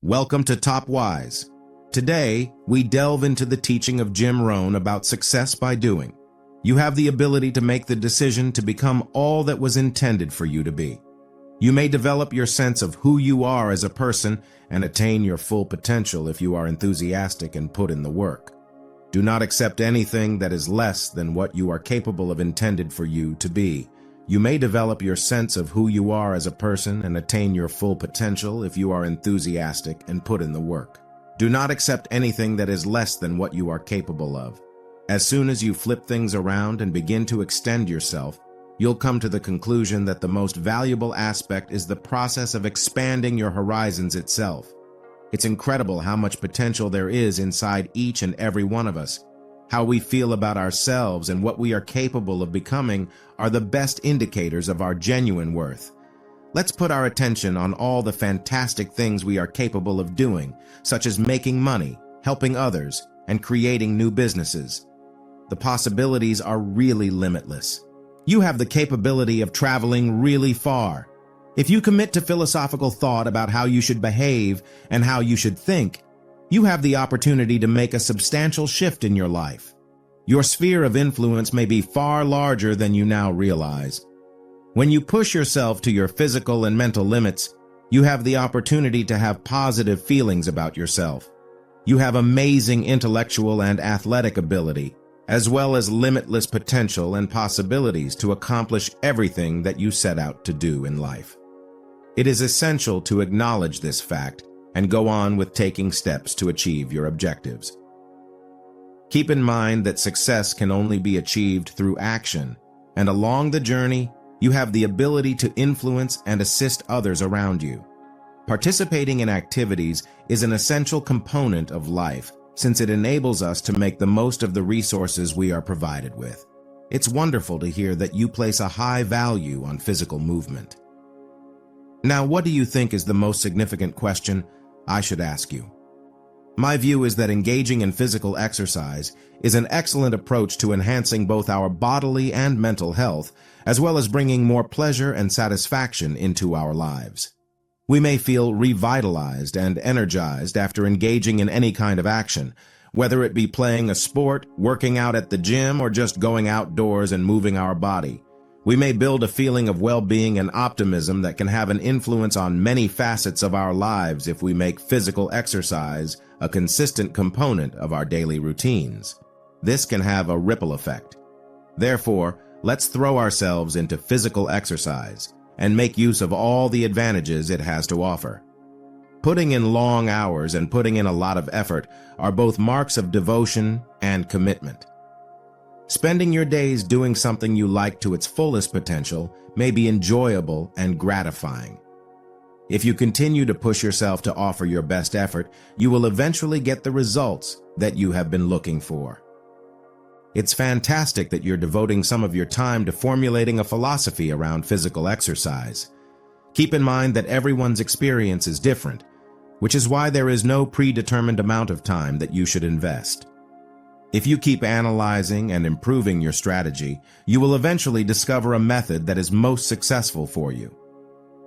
Welcome to Top Wise. Today, we delve into the teaching of Jim Rohn about success by doing. You have the ability to make the decision to become all that was intended for you to be. You may develop your sense of who you are as a person and attain your full potential if you are enthusiastic and put in the work. Do not accept anything that is less than what you are capable of intended for you to be. You may develop your sense of who you are as a person and attain your full potential if you are enthusiastic and put in the work. Do not accept anything that is less than what you are capable of. As soon as you flip things around and begin to extend yourself, you'll come to the conclusion that the most valuable aspect is the process of expanding your horizons itself. It's incredible how much potential there is inside each and every one of us. How we feel about ourselves and what we are capable of becoming are the best indicators of our genuine worth. Let's put our attention on all the fantastic things we are capable of doing, such as making money, helping others, and creating new businesses. The possibilities are really limitless. You have the capability of traveling really far. If you commit to philosophical thought about how you should behave and how you should think, you have the opportunity to make a substantial shift in your life. Your sphere of influence may be far larger than you now realize. When you push yourself to your physical and mental limits, you have the opportunity to have positive feelings about yourself. You have amazing intellectual and athletic ability, as well as limitless potential and possibilities to accomplish everything that you set out to do in life. It is essential to acknowledge this fact and go on with taking steps to achieve your objectives. Keep in mind that success can only be achieved through action, and along the journey, you have the ability to influence and assist others around you. Participating in activities is an essential component of life, since it enables us to make the most of the resources we are provided with. It's wonderful to hear that you place a high value on physical movement. Now, what do you think is the most significant question I should ask you? My view is that engaging in physical exercise is an excellent approach to enhancing both our bodily and mental health, as well as bringing more pleasure and satisfaction into our lives. We may feel revitalized and energized after engaging in any kind of action, whether it be playing a sport, working out at the gym, or just going outdoors and moving our body. We may build a feeling of well-being and optimism that can have an influence on many facets of our lives if we make physical exercise a consistent component of our daily routines. This can have a ripple effect. Therefore, let's throw ourselves into physical exercise and make use of all the advantages it has to offer. Putting in long hours and putting in a lot of effort are both marks of devotion and commitment. Spending your days doing something you like to its fullest potential may be enjoyable and gratifying. If you continue to push yourself to offer your best effort, you will eventually get the results that you have been looking for. It's fantastic that you're devoting some of your time to formulating a philosophy around physical exercise. Keep in mind that everyone's experience is different, which is why there is no predetermined amount of time that you should invest. If you keep analyzing and improving your strategy, you will eventually discover a method that is most successful for you.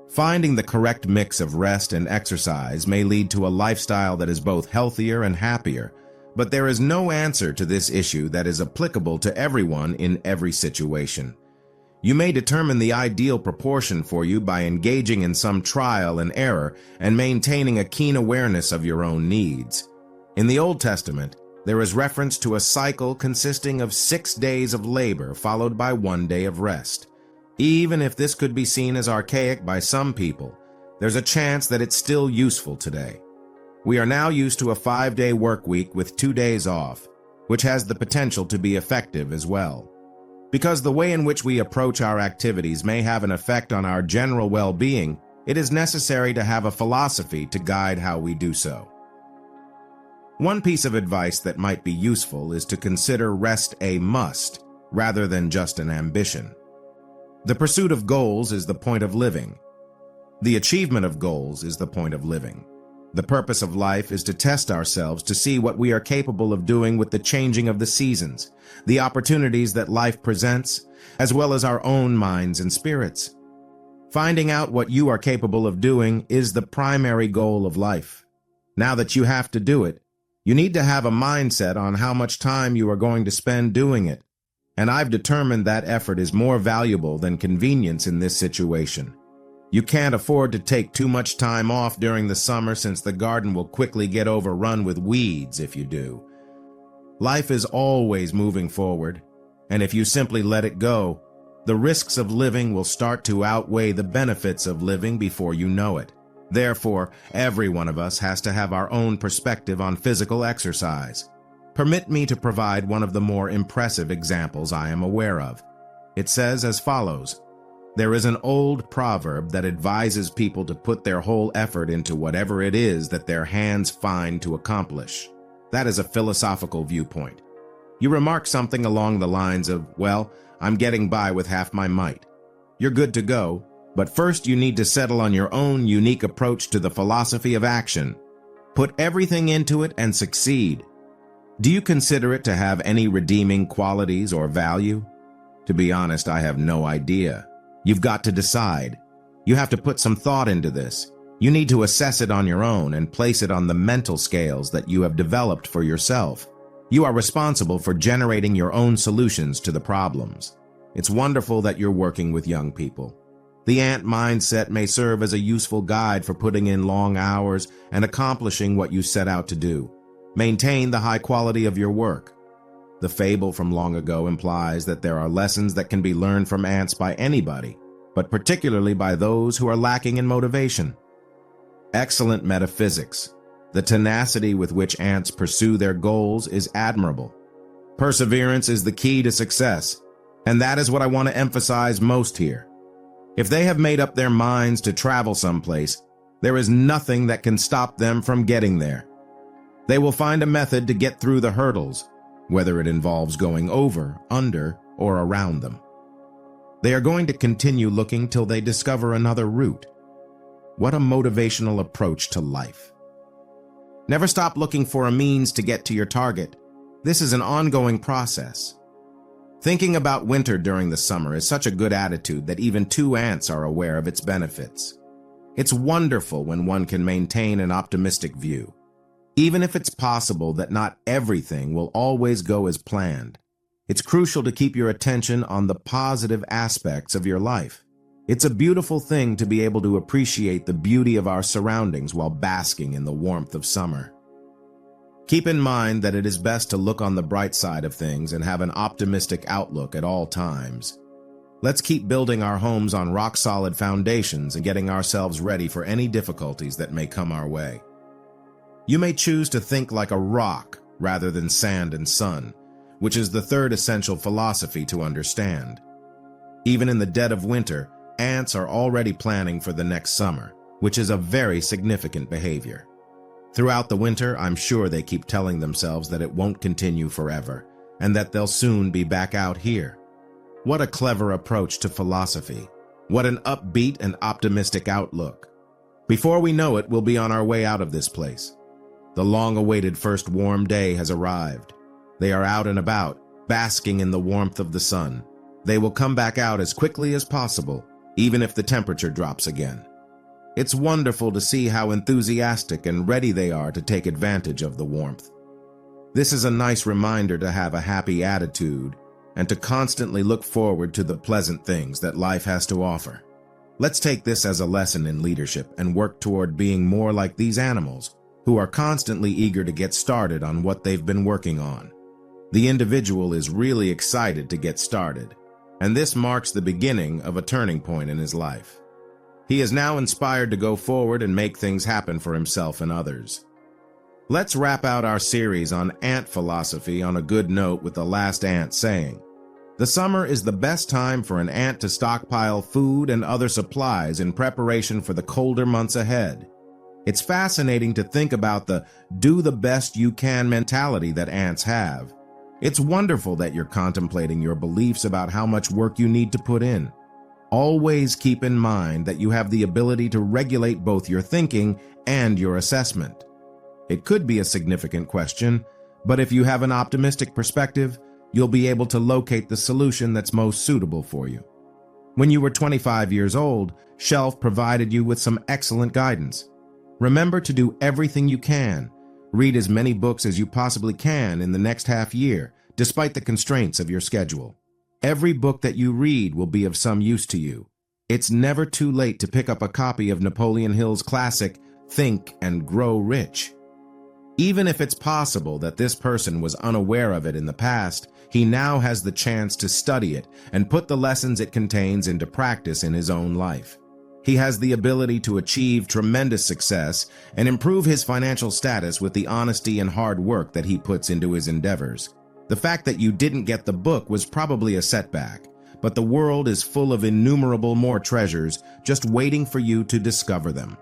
Finding the correct mix of rest and exercise may lead to a lifestyle that is both healthier and happier, but there is no answer to this issue that is applicable to everyone in every situation. You may determine the ideal proportion for you by engaging in some trial and error and maintaining a keen awareness of your own needs. In the Old Testament, there is reference to a cycle consisting of 6 days of labor followed by 1 day of rest. Even if this could be seen as archaic by some people, there's a chance that it's still useful today. We are now used to a 5-day work week with 2 days off, which has the potential to be effective as well. Because the way in which we approach our activities may have an effect on our general well-being, it is necessary to have a philosophy to guide how we do so. One piece of advice that might be useful is to consider rest a must rather than just an ambition. The pursuit of goals is the point of living. The achievement of goals is the point of living. The purpose of life is to test ourselves to see what we are capable of doing with the changing of the seasons, the opportunities that life presents, as well as our own minds and spirits. Finding out what you are capable of doing is the primary goal of life. Now that you have to do it, you need to have a mindset on how much time you are going to spend doing it. And I've determined that effort is more valuable than convenience in this situation. You can't afford to take too much time off during the summer since the garden will quickly get overrun with weeds if you do. Life is always moving forward, and if you simply let it go, the risks of living will start to outweigh the benefits of living before you know it. Therefore, every one of us has to have our own perspective on physical exercise. Permit me to provide one of the more impressive examples I am aware of. It says as follows: there is an old proverb that advises people to put their whole effort into whatever it is that their hands find to accomplish. That is a philosophical viewpoint. You remark something along the lines of, well, I'm getting by with half my might. You're good to go, but first you need to settle on your own unique approach to the philosophy of action. Put everything into it and succeed. Do you consider it to have any redeeming qualities or value? To be honest, I have no idea. You've got to decide. You have to put some thought into this. You need to assess it on your own and place it on the mental scales that you have developed for yourself. You are responsible for generating your own solutions to the problems. It's wonderful that you're working with young people. The ant mindset may serve as a useful guide for putting in long hours and accomplishing what you set out to do. Maintain the high quality of your work. The fable from long ago implies that there are lessons that can be learned from ants by anybody, but particularly by those who are lacking in motivation. Excellent metaphysics. The tenacity with which ants pursue their goals is admirable. Perseverance is the key to success, and that is what I want to emphasize most here. If they have made up their minds to travel someplace, there is nothing that can stop them from getting there. They will find a method to get through the hurdles, whether it involves going over, under, or around them. They are going to continue looking till they discover another route. What a motivational approach to life. Never stop looking for a means to get to your target. This is an ongoing process. Thinking about winter during the summer is such a good attitude that even two ants are aware of its benefits. It's wonderful when one can maintain an optimistic view. Even if it's possible that not everything will always go as planned, it's crucial to keep your attention on the positive aspects of your life. It's a beautiful thing to be able to appreciate the beauty of our surroundings while basking in the warmth of summer. Keep in mind that it is best to look on the bright side of things and have an optimistic outlook at all times. Let's keep building our homes on rock-solid foundations and getting ourselves ready for any difficulties that may come our way. You may choose to think like a rock rather than sand and sun, which is the third essential philosophy to understand. Even in the dead of winter, ants are already planning for the next summer, which is a very significant behavior. Throughout the winter, I'm sure they keep telling themselves that it won't continue forever, and that they'll soon be back out here. What a clever approach to philosophy. What an upbeat and optimistic outlook. Before we know it, we'll be on our way out of this place. The long-awaited first warm day has arrived. They are out and about, basking in the warmth of the sun. They will come back out as quickly as possible, even if the temperature drops again. It's wonderful to see how enthusiastic and ready they are to take advantage of the warmth. This is a nice reminder to have a happy attitude and to constantly look forward to the pleasant things that life has to offer. Let's take this as a lesson in leadership and work toward being more like these animals, who are constantly eager to get started on what they've been working on. The individual is really excited to get started, and this marks the beginning of a turning point in his life. He is now inspired to go forward and make things happen for himself and others. Let's wrap out our series on ant philosophy on a good note with the last ant saying, "The summer is the best time for an ant to stockpile food and other supplies in preparation for the colder months ahead." It's fascinating to think about the do the best you can mentality that ants have. It's wonderful that you're contemplating your beliefs about how much work you need to put in. Always keep in mind that you have the ability to regulate both your thinking and your assessment. It could be a significant question, but if you have an optimistic perspective, you'll be able to locate the solution that's most suitable for you. When you were 25 years old, Shelf provided you with some excellent guidance. Remember to do everything you can. Read as many books as you possibly can in the next half year, despite the constraints of your schedule. Every book that you read will be of some use to you. It's never too late to pick up a copy of Napoleon Hill's classic, Think and Grow Rich. Even if it's possible that this person was unaware of it in the past, he now has the chance to study it and put the lessons it contains into practice in his own life. He has the ability to achieve tremendous success and improve his financial status with the honesty and hard work that he puts into his endeavors. The fact that you didn't get the book was probably a setback, but the world is full of innumerable more treasures just waiting for you to discover them.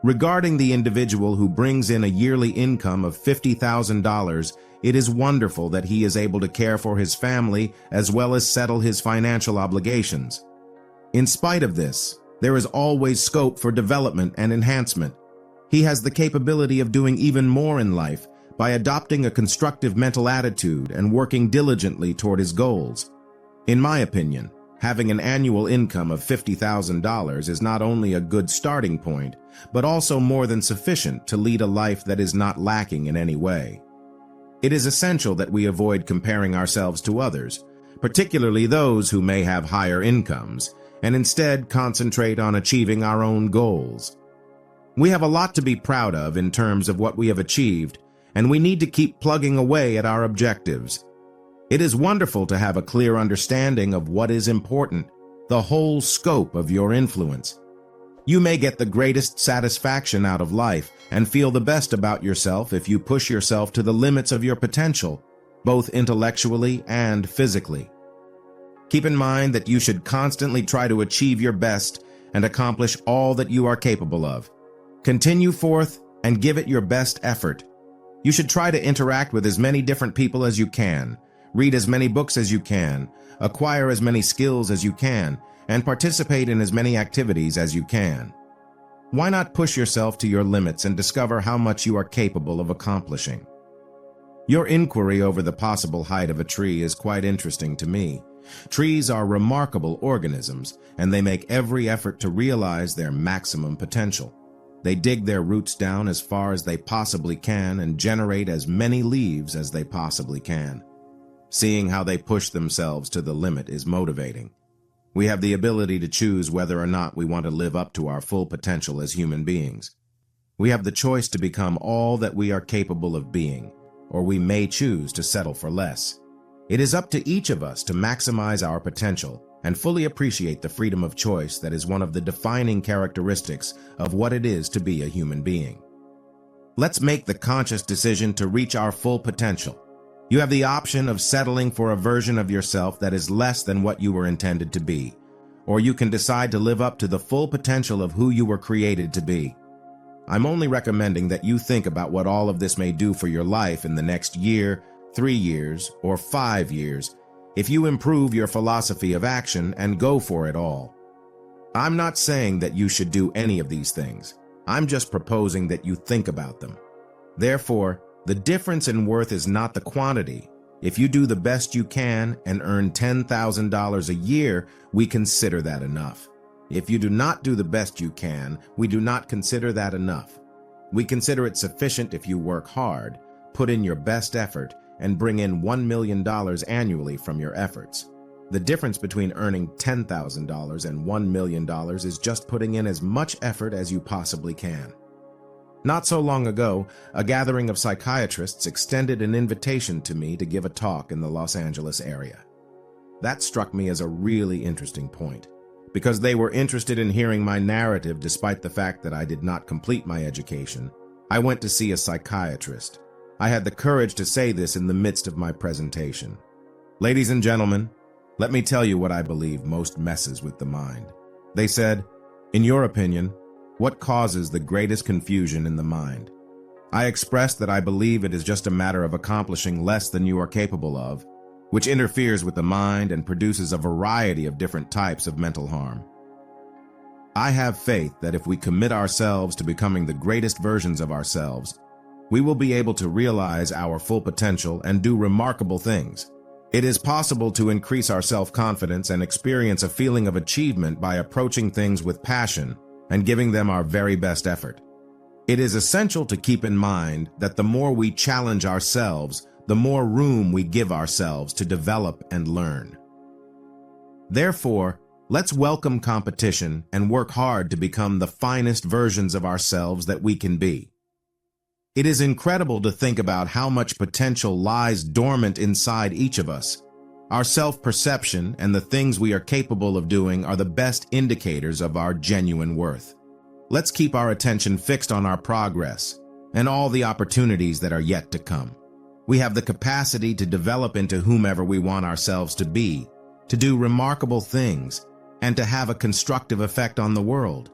Regarding the individual who brings in a yearly income of $50,000, it is wonderful that he is able to care for his family as well as settle his financial obligations. In spite of this, there is always scope for development and enhancement. He has the capability of doing even more in life by adopting a constructive mental attitude and working diligently toward his goals. In my opinion, having an annual income of $50,000 is not only a good starting point, but also more than sufficient to lead a life that is not lacking in any way. It is essential that we avoid comparing ourselves to others, particularly those who may have higher incomes, and instead concentrate on achieving our own goals. We have a lot to be proud of in terms of what we have achieved, and we need to keep plugging away at our objectives. It is wonderful to have a clear understanding of what is important, the whole scope of your influence. You may get the greatest satisfaction out of life and feel the best about yourself if you push yourself to the limits of your potential, both intellectually and physically. Keep in mind that you should constantly try to achieve your best and accomplish all that you are capable of. Continue forth and give it your best effort. You should try to interact with as many different people as you can, read as many books as you can, acquire as many skills as you can, and participate in as many activities as you can. Why not push yourself to your limits and discover how much you are capable of accomplishing? Your inquiry over the possible height of a tree is quite interesting to me. Trees are remarkable organisms, and they make every effort to realize their maximum potential. They dig their roots down as far as they possibly can and generate as many leaves as they possibly can. Seeing how they push themselves to the limit is motivating. We have the ability to choose whether or not we want to live up to our full potential as human beings. We have the choice to become all that we are capable of being, or we may choose to settle for less. It is up to each of us to maximize our potential and fully appreciate the freedom of choice that is one of the defining characteristics of what it is to be a human being. Let's make the conscious decision to reach our full potential. You have the option of settling for a version of yourself that is less than what you were intended to be, or you can decide to live up to the full potential of who you were created to be. I'm only recommending that you think about what all of this may do for your life in the next year, 3 years, or 5 years, if you improve your philosophy of action and go for it all. I'm not saying that you should do any of these things. I'm just proposing that you think about them. Therefore, the difference in worth is not the quantity. If you do the best you can and earn $10,000 a year, we consider that enough. If you do not do the best you can, we do not consider that enough. We consider it sufficient if you work hard, put in your best effort, and bring in $1 million annually from your efforts. The difference between earning $10,000 and $1 million is just putting in as much effort as you possibly can. Not so long ago, a gathering of psychiatrists extended an invitation to me to give a talk in the Los Angeles area. That struck me as a really interesting point, because they were interested in hearing my narrative despite the fact that I did not complete my education. I went to see a psychiatrist. I had the courage to say this in the midst of my presentation. Ladies and gentlemen, let me tell you what I believe most messes with the mind. They said, in your opinion, what causes the greatest confusion in the mind? I expressed that I believe it is just a matter of accomplishing less than you are capable of, which interferes with the mind and produces a variety of different types of mental harm. I have faith that if we commit ourselves to becoming the greatest versions of ourselves, we will be able to realize our full potential and do remarkable things. It is possible to increase our self-confidence and experience a feeling of achievement by approaching things with passion and giving them our very best effort. It is essential to keep in mind that the more we challenge ourselves, the more room we give ourselves to develop and learn. Therefore, let's welcome competition and work hard to become the finest versions of ourselves that we can be. It is incredible to think about how much potential lies dormant inside each of us. Our self-perception and the things we are capable of doing are the best indicators of our genuine worth. Let's keep our attention fixed on our progress and all the opportunities that are yet to come. We have the capacity to develop into whomever we want ourselves to be, to do remarkable things, and to have a constructive effect on the world.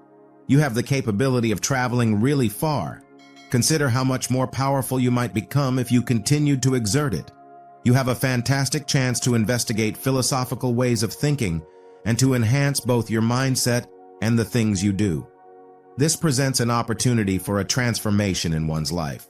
You have the capability of traveling really far. Consider how much more powerful you might become if you continued to exert it. You have a fantastic chance to investigate philosophical ways of thinking and to enhance both your mindset and the things you do. This presents an opportunity for a transformation in one's life.